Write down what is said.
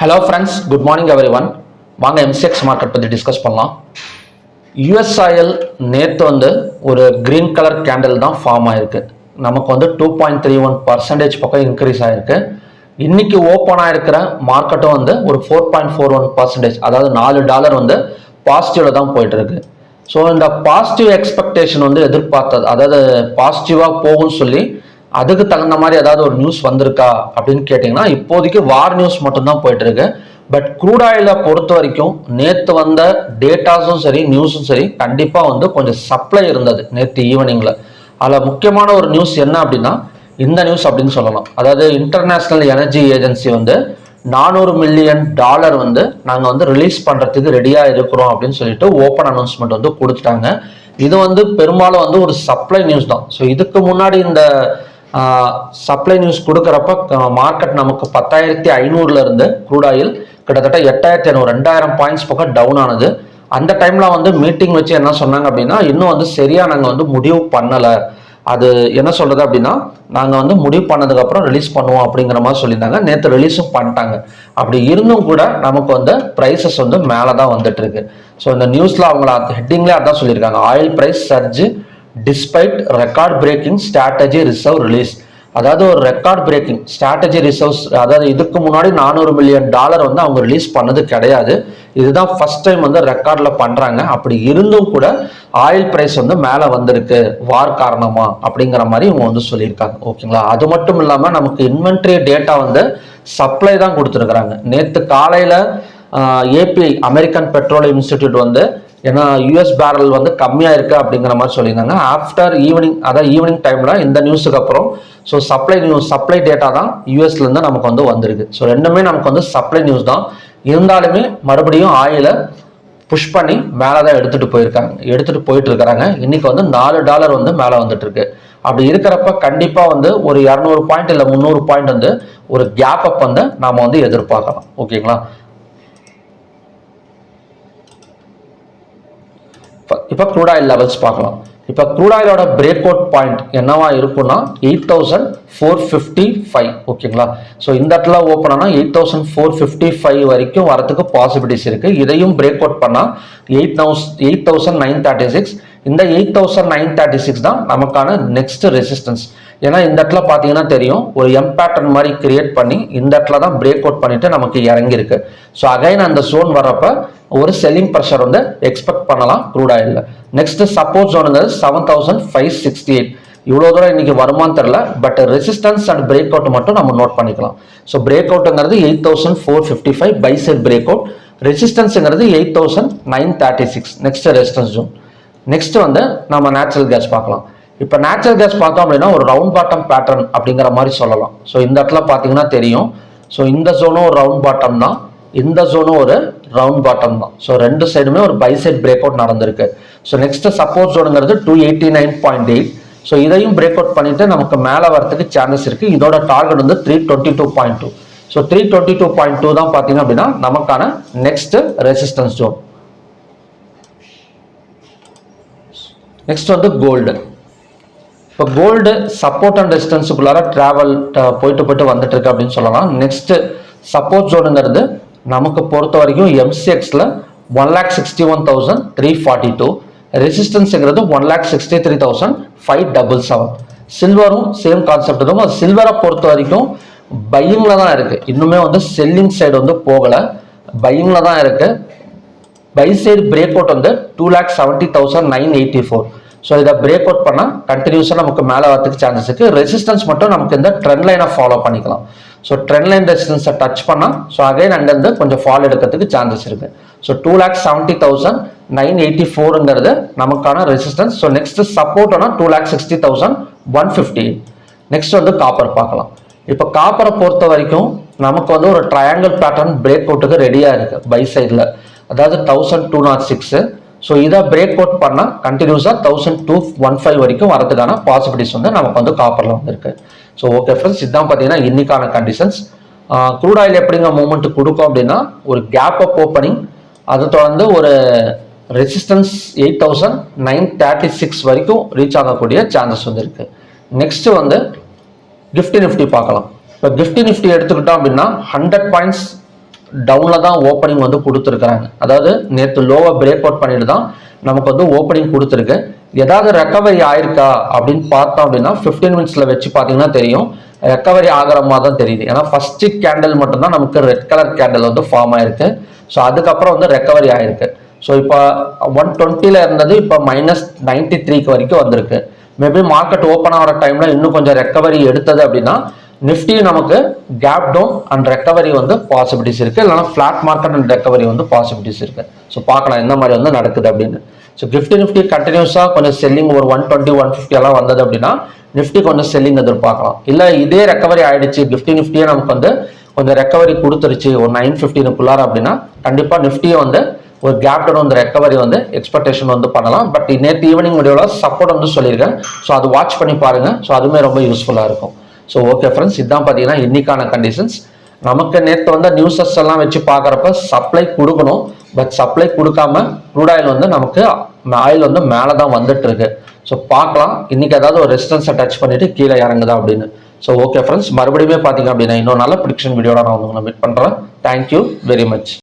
Hello friends, good morning everyone. வாங்க MCX market பற்றி discuss பண்ணலாம். யூஎஸ் ஆயில் நேற்று ஒரு கிரீன் கலர் கேண்டில் தான் ஃபார்ம் ஆயிருக்கு. நமக்கு 2.31% பக்கம் இன்க்ரீஸ் ஆயிருக்கு. இன்னைக்கு ஓப்பன் ஆயிருக்கிற மார்க்கெட்டும் ஒரு 4.41%, அதாவது $4 பாசிட்டிவ்ல தான் போயிட்டு இருக்கு. ஸோ இந்த பாசிட்டிவ் எக்ஸ்பெக்டேஷன் எதிர்பார்த்தது, அதாவது பாசிட்டிவாக போகும்னு சொல்லி அதுக்கு தகுந்த மாதிரி ஏதாவது ஒரு நியூஸ் வந்திருக்கா அப்படின்னு கேட்டிங்கன்னா இப்போதைக்கு வார் நியூஸ் மட்டும்தான் போயிட்டு இருக்கு. பட் க்ரூட் ஆயிலை பொறுத்த வரைக்கும் நேற்று வந்த டேட்டாஸும் சரி நியூஸும் சரி கண்டிப்பாக கொஞ்சம் சப்ளை இருந்தது நேற்று ஈவினிங்கில். அதில் முக்கியமான ஒரு நியூஸ் என்ன அப்படின்னா இந்த நியூஸ் அப்படின்னு சொல்லலாம். அதாவது இன்டர்நேஷ்னல் எனர்ஜி ஏஜென்சி $400 மில்லியன் நாங்கள் ரிலீஸ் பண்ணுறதுக்கு ரெடியாக இருக்கிறோம் அப்படின்னு சொல்லிட்டு ஓப்பன் அனௌன்ஸ்மெண்ட் கொடுத்துட்டாங்க. இது பெரும்பாலும் ஒரு சப்ளை நியூஸ் தான். ஸோ இதுக்கு முன்னாடி இந்த சப்ளை நியூஸ் கொடுக்குறப்ப மார்க்கெட் நமக்கு 10,500 இருந்து க்ரூட் ஆயில் கிட்டத்தட்ட 8,500 2000 பாயிண்ட்ஸ் பக்கம் டவுன் ஆனது. அந்த டைம்ல மீட்டிங் வச்சு என்ன சொன்னாங்க அப்படின்னா இன்னும் சரியா நாங்கள் முடிவு பண்ணலை. அது என்ன சொல்றது அப்படின்னா நாங்கள் முடிவு பண்ணதுக்கு அப்புறம் ரிலீஸ் பண்ணுவோம் அப்படிங்கிற மாதிரி சொல்லியிருந்தாங்க. நேற்று ரிலீஸும் பண்ணிட்டாங்க. அப்படி இருந்தும் கூட நமக்கு ப்ரைஸஸ் மேலே தான் வந்துட்டு இருக்கு. ஸோ இந்த நியூஸ்ல அவங்கள ஹெட்டிங்லேயே அதான் சொல்லியிருக்காங்க, oil price surge despite record breaking strategy reserve release. அதாவது ஒரு ரெக்கார்ட் பிரேக்கிங் ஸ்ட்ராட்டஜி ரிசர்வ்ஸ், அதாவது இதுக்கு முன்னாடி $400 மில்லியன் அவங்க ரிலீஸ் பண்ணது கிடையாது. இதுதான் ஃபர்ஸ்ட் டைம் ரெக்கார்ட்ல பண்றாங்க. அப்படி இருந்தும் கூட ஆயில் பிரைஸ் மேல வந்திருக்கு வார் காரணமா அப்படிங்கிற மாதிரி இவங்க சொல்லியிருக்காங்க. ஓகேங்களா? அது மட்டும் இல்லாம நமக்கு இன்வென்ட்ரி டேட்டா சப்ளை தான் கொடுத்துருக்குறாங்க. நேற்று காலையில ஏபிஐ அமெரிக்கன் பெட்ரோலியம் இன்ஸ்டிடியூட் ஏன்னா யூஎஸ் பேரல் கம்மியாக இருக்கு அப்படிங்கிற மாதிரி சொல்லியிருந்தாங்க. ஆஃப்டர் ஈவினிங், அதாவது ஈவினிங் டைம்ல இந்த நியூஸுக்கு அப்புறம் ஸோ சப்ளை டேட்டா தான் யூஎஸ்ல இருந்து நமக்கு வந்திருக்கு. ஸோ ரெண்டுமே நமக்கு சப்ளை நியூஸ் தான். இருந்தாலுமே மறுபடியும் ஆயிலை புஷ் பண்ணி மேலே தான் எடுத்துட்டு போயிட்டு இருக்கிறாங்க. இன்னைக்கு $4 மேலே வந்துட்டு இருக்கு. அப்படி இருக்கிறப்ப கண்டிப்பா ஒரு 200 பாயிண்ட் இல்லை 300 பாயிண்ட் ஒரு கேப் அப் நாம எதிர்பார்க்கலாம். ஓகேங்களா? இப்போ க்ரூட் ஆயில் லெவல்ஸ் பார்க்கலாம். இப்போ க்ரூட் ஆயிலோட பிரேக் அவுட் பாயிண்ட் என்னவா இருக்கும்னா 8,455. ஓகேங்களா? ஸோ இந்த இடத்துல ஓப்பன் ஆனால் 8,455 வரைக்கும் வரதுக்கு பாசிபிலிட்டிஸ் இருக்கு. இதையும் பிரேக் அவுட் பண்ணா 8,936. இந்த 8,936 தான் நமக்கான நெக்ஸ்ட் ரெசிஸ்டன்ஸ். ஏன்னா இந்த இடத்துல பார்த்தீங்கன்னா தெரியும், ஒரு எம் பேட்டர்ன் மாதிரி கிரியேட் பண்ணி இந்த இடத்துல தான் பிரேக் அவுட் பண்ணிட்டு நமக்கு இறங்கி இருக்கு. ஸோ அகைன் அந்த ஜோன் வரப்ப ஒரு செல்லிங் ப்ரெஷர் எக்ஸ்பெக்ட் பண்ணலாம் க்ரூட் ஆயில்ல. Next support zone 7,568. இவ்வளோ தூரம் இன்னைக்கு வருமானு தெரியல, but resistance and break out மட்டும் நம்ம நோட் பண்ணிக்கலாம். ஸோ பிரேக் அவுட்ங்கிறது 8,455 பை சைட் பிரேக் அவுட், ரெசிஸ்டன்ஸ்ங்கிறது 8,936. Next resistance zone. நெக்ஸ்ட் நம்ம நேச்சுரல் கேஸ் பார்க்கலாம். இப்போ நேச்சுரல் கேஸ் பார்த்தோம் அப்படின்னா ஒரு ரவுண்ட் பாட்டம் பேட்டர்ன் அப்படிங்கிற மாதிரி சொல்லலாம். ஸோ இந்த இடத்துல பார்த்தீங்கன்னா தெரியும், ஸோ இந்த ஜோனும் ஒரு ரவுண்ட் பாட்டம் தான், இந்த ஜோனும் ஒரு ரவுண்ட் பாட்டம் தான். ஸோ ரெண்டு சைடுமே ஒரு பை சைட் பிரேக் அவுட் நடந்திருக்கு. ஸோ நெக்ஸ்ட் சப்போர்ட் ஜோனுங்கிறது 289.8. ஸோ இதையும் பிரேக் அவுட் பண்ணிட்டு நமக்கு மேலே வரதுக்கு சான்சஸ் இருக்கு. இதோட டார்கெட் 322.2. ஸோ 322.2 தான் பார்த்தீங்க அப்படின்னா நமக்கான next resistance zone. Next gold. இப்போ கோல்டு சப்போர்ட் அண்ட் ரெசிஸ்டன்ஸுக்குள்ளார டிராவல் போயிட்டு வந்துட்டு இருக்கு அப்படின்னு சொல்லலாம். நெக்ஸ்ட் சப்போர்ட் ஜோனுங்கிறது நமக்கு பொறுத்த வரைக்கும் எம்சிஎக்ஸ்ல 1,61,342, ரெசிஸ்டன்ஸ்ங்கிறது 1,63,577. சில்வரும் சேம் கான்செப்ட் தான். சில்வரை பொறுத்த வரைக்கும் பையிங்ல தான் இருக்கு, இன்னுமே செல்லிங் சைடு போகல, பையிங்ல தான் இருக்கு. Buy side break out 2,70,984. So இதை பிரேக் அவுட் பண்ணால் கண்டினியூஸாக நமக்கு மேலே வரதுக்கு சான்சஸ் இருக்கு. ரெசிஸ்டன்ஸ் மட்டும் நமக்கு இந்த ட்ரெண்ட் லைனை ஃபாலோ பண்ணிக்கலாம். ஸோ ட்ரெண்ட் லைன் ரெசிஸ்டன்ஸை டச் பண்ணால் ஸோ அகைன் அங்கேருந்து கொஞ்சம் ஃபால் எடுக்கிறதுக்கு சான்சஸ் இருக்கு. ஸோ 2,70,984ங்கிறது நமக்கான ரெசிஸ்டன்ஸ். ஸோ நெக்ஸ்ட் சப்போர்ட்னா 2,60,150. நெக்ஸ்ட் காப்பர் பார்க்கலாம். இப்போ காப்பரை பொறுத்த வரைக்கும் நமக்கு ஒரு ட்ரையாங்கிள் பேட்டர்ன் பிரேக் அவுட்டுக்கு ரெடியாக இருக்கு பை சைடில், அதாவது 1,206. ஸோ இதை பிரேக் அவுட் பண்ணால் கண்டினியூஸாக 1,215 வரைக்கும் வரதுக்கான பாசிபிலிட்டிஸ் நமக்கு காப்பரில் இருக்கு. ஸோ ஓகே ஃப்ரெண்ட்ஸ், இதுதான் பார்த்தீங்கன்னா இன்னைக்கான கண்டிஷன்ஸ். க்ரூட் ஆயில் எப்படிங்க மூவ்மெண்ட் கொடுக்கும் அப்படின்னா ஒரு கேப் அப் ஓப்பனிங், அதை தொடர்ந்து ஒரு ரெசிஸ்டன்ஸ் 8,936 வரைக்கும் ரீச் ஆகக்கூடிய சான்சஸ் இருக்கு. நெக்ஸ்ட் கிஃப்டி நிஃப்டி பார்க்கலாம். இப்போ கிஃப்டி நிஃப்டி எடுத்துக்கிட்டோம் அப்படின்னா 100 பாயிண்ட்ஸ் டவுனில் தான் ஓப்பனிங் வந்து கொடுத்துருக்குறாங்க. அதாவது நேற்று லோவை பிரேக் அவுட் பண்ணிட்டு தான் நமக்கு வந்து ஓப்பனிங் கொடுத்துருக்கு. ஏதாவது ரெக்கவரி ஆயிருக்கா அப்படின்னு பார்த்தோம் அப்படின்னா 15 மினிட்ஸில் வச்சு பார்த்தீங்கன்னா தெரியும், ரெக்கவரி ஆகிற மாதிரி தான் தெரியுது. ஏன்னா ஃபர்ஸ்ட் கேண்டில் மட்டும்தான் நமக்கு ரெட் கலர் கேண்டில் வந்து ஃபார்ம் ஆயிருக்கு. ஸோ அதுக்கப்புறம் வந்து ரெக்கவரி ஆயிருக்கு. ஸோ இப்போ 120 இருந்தது, இப்போ -93 வரைக்கும் வந்திருக்கு. மேபி மார்க்கெட் ஓப்பன் ஆகிற டைம்ல இன்னும் கொஞ்சம் ரெக்கவரி எடுத்தது அப்படின்னா நிஃப்டி நமக்கு கேப் டவுன் அண்ட் ரெக்கவரி வந்து பாசிபிலிட்டிஸ் இருக்கு, இல்லைனா ஃபிளாட் மார்க்கெட் அண்ட் ரெக்கவரி வந்து பாசிபிலிட்டிஸ் இருக்கு. ஸோ பார்க்கலாம் எந்த மாதிரி வந்து நடக்குது அப்படின்னு. ஸோ நிஃப்டி கண்டினியூஸாக கொஞ்சம் செல்லிங் ஒரு 120 150 எல்லாம் வந்தது அப்படின்னா நிஃப்டி கொஞ்சம் செல்லிங் எதிர்பார்க்கலாம். இல்லை இதே ரெக்கவரி ஆயிடுச்சு, நிஃப்டியே நமக்கு வந்து கொஞ்சம் ரெக்கவரி கொடுத்துருச்சு ஒரு 915 அப்படின்னா கண்டிப்பாக நிஃப்டியை வந்து ஒரு கேப் டவுன் வந்து ரெக்கவரி வந்து எக்ஸ்பெக்டேஷன் வந்து பண்ணலாம். பட் நேற்று ஈவினிங் வீடியோவில் சப்போர்ட் வந்து சொல்லியிருக்கேன். ஸோ அது வாட்ச் பண்ணி பாருங்க. ஸோ அதுவுமே ரொம்ப யூஸ்ஃபுல்லாக இருக்கும். ஸோ ஓகே ஃப்ரெண்ட்ஸ், இதுதான் பார்த்தீங்கன்னா இன்னைக்கான கண்டிஷன்ஸ். நமக்கு நேற்று வந்து நியூஸஸ் எல்லாம் வச்சு பார்க்குறப்ப சப்ளை கொடுக்கணும், பட் சப்ளை கொடுக்காம க்ரூட் ஆயில் வந்து நமக்கு ஆயில் வந்து மேலே தான் வந்துட்டு இருக்கு. ஸோ பார்க்கலாம் இன்னைக்கு ஏதாவது ஒரு ரெசிஸ்டன்ஸை டச் பண்ணிட்டு கீழே இறங்குதா அப்படின்னு. ஸோ ஓகே ஃப்ரெண்ட்ஸ், மறுபடியும் பார்த்தீங்க அப்படின்னா இன்னொரு நல்ல ப்ரிடிக்ஷன் வீடியோட நான் உங்களை மீட் பண்ணுறேன். Thank you very much.